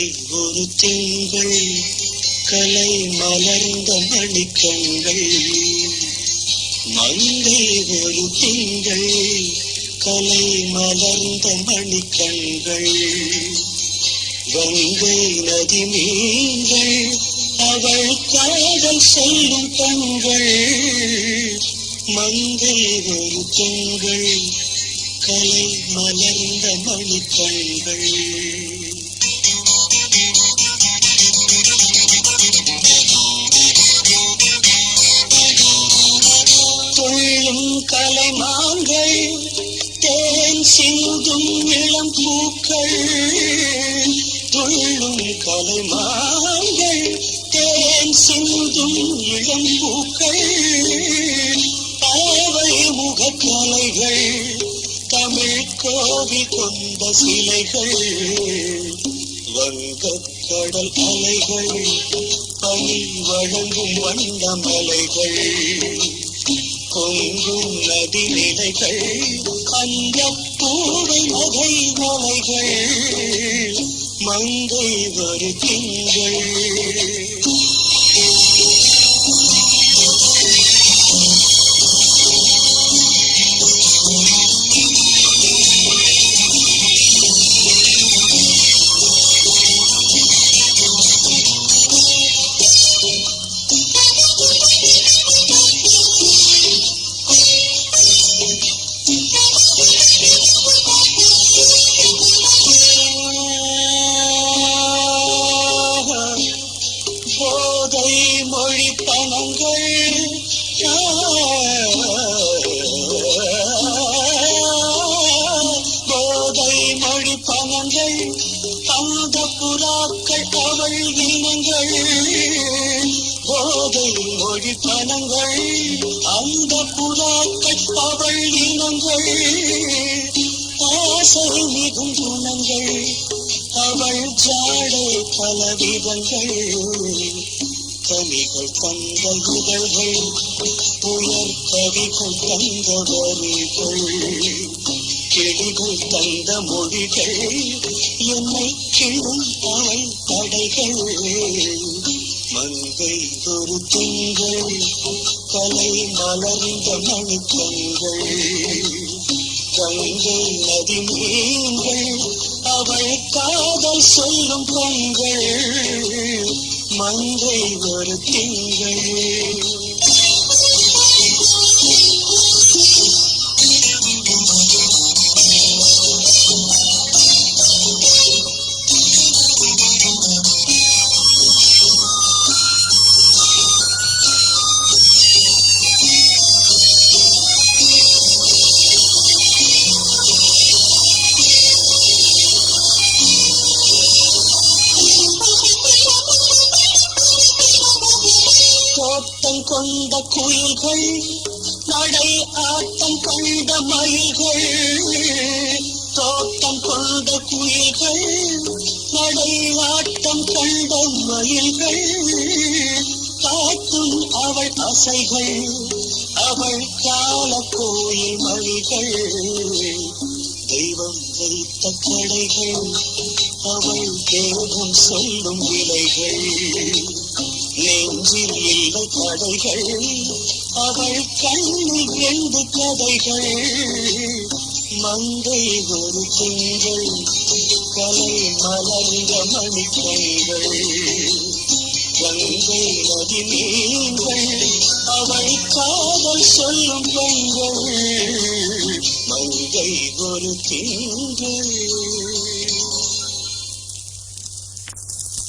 ஒரு திங்கள் கலை மலர்ந்த மணிக்கண்கள். மங்கை ஒரு திங்கள் கலை மலர்ந்த மணிக்கண்கள். கங்கை நதி மீன்கள் அவள் காதல் சொல்லும் கண்கள். மங்கை ஒரு திங்கள் கலை மலர்ந்த மணிக்கண்கள். துள்ளும் கலைமான்கள் தேன் சிந்தும் இளம் பூக்கள். துள்ளும் கலைமான்கள் தேன் சிந்தும் இளம் பூக்கள். பாவை முகக்கலைகள் தமிழ் கோவில் கொண்ட சிலைகள். வங்கக்கடல் அலைகள் பனி வழங்கும் வண்டமலைகள். பொங்கும் நதி நிலைகள் அந்த பூவை நகை மலைகள். மங்கை ஒரு திங்கள் போதை மொழி பணங்கள். போதை மொழி பணங்கள் அந்த புறாக்கள் அவள் இனங்கள். போதை மொழி பணங்கள் அந்த புறாக்கள் அவள் இனங்கள். ஆசை மிகும் குணங்கள் அவள் ஜாடை பலவிதங்கள். கனிகள் தந்த இதழ்கள் உயர் கவிகள் தந்த வரிகள். கிளிகள் தந்த மொழிகள் என்னை கிள்ளும் அவள் தடைகள். மங்கை ஒரு திங்கள் கலை மலர்ந்த மணிக்கண்கள். கங்கை நதி மீன்கள் அவள் காதல் சொல்லும் கண்கள். மங்கை ஒரு திங்கள் தோட்டம் கொண்ட குயில்கள் நடை ஆட்டம் கண்ட மயில்கள். தோட்டம் கொண்ட குயில்கள் நடை ஆட்டம் கண்ட மயில்கள். காட்டும் அவள் அசைகள் அவள் கால கோயில் மொழிகள். தெய்வம் வைத்த கடைகள் அவள் தேவம் சொல்லும் விலைகள். நெஞ்சில் இல்லை கடைகள் அவள் கண்ணில் ரெண்டு கதைகள். மங்கை ஒரு திங்கள் கலை மலர்ந்த மணிக்கண்கள். கங்கை நதி மீன்கள் அவள் காதல் சொல்லும் பெண்கள். மங்கை ஒரு திங்கள்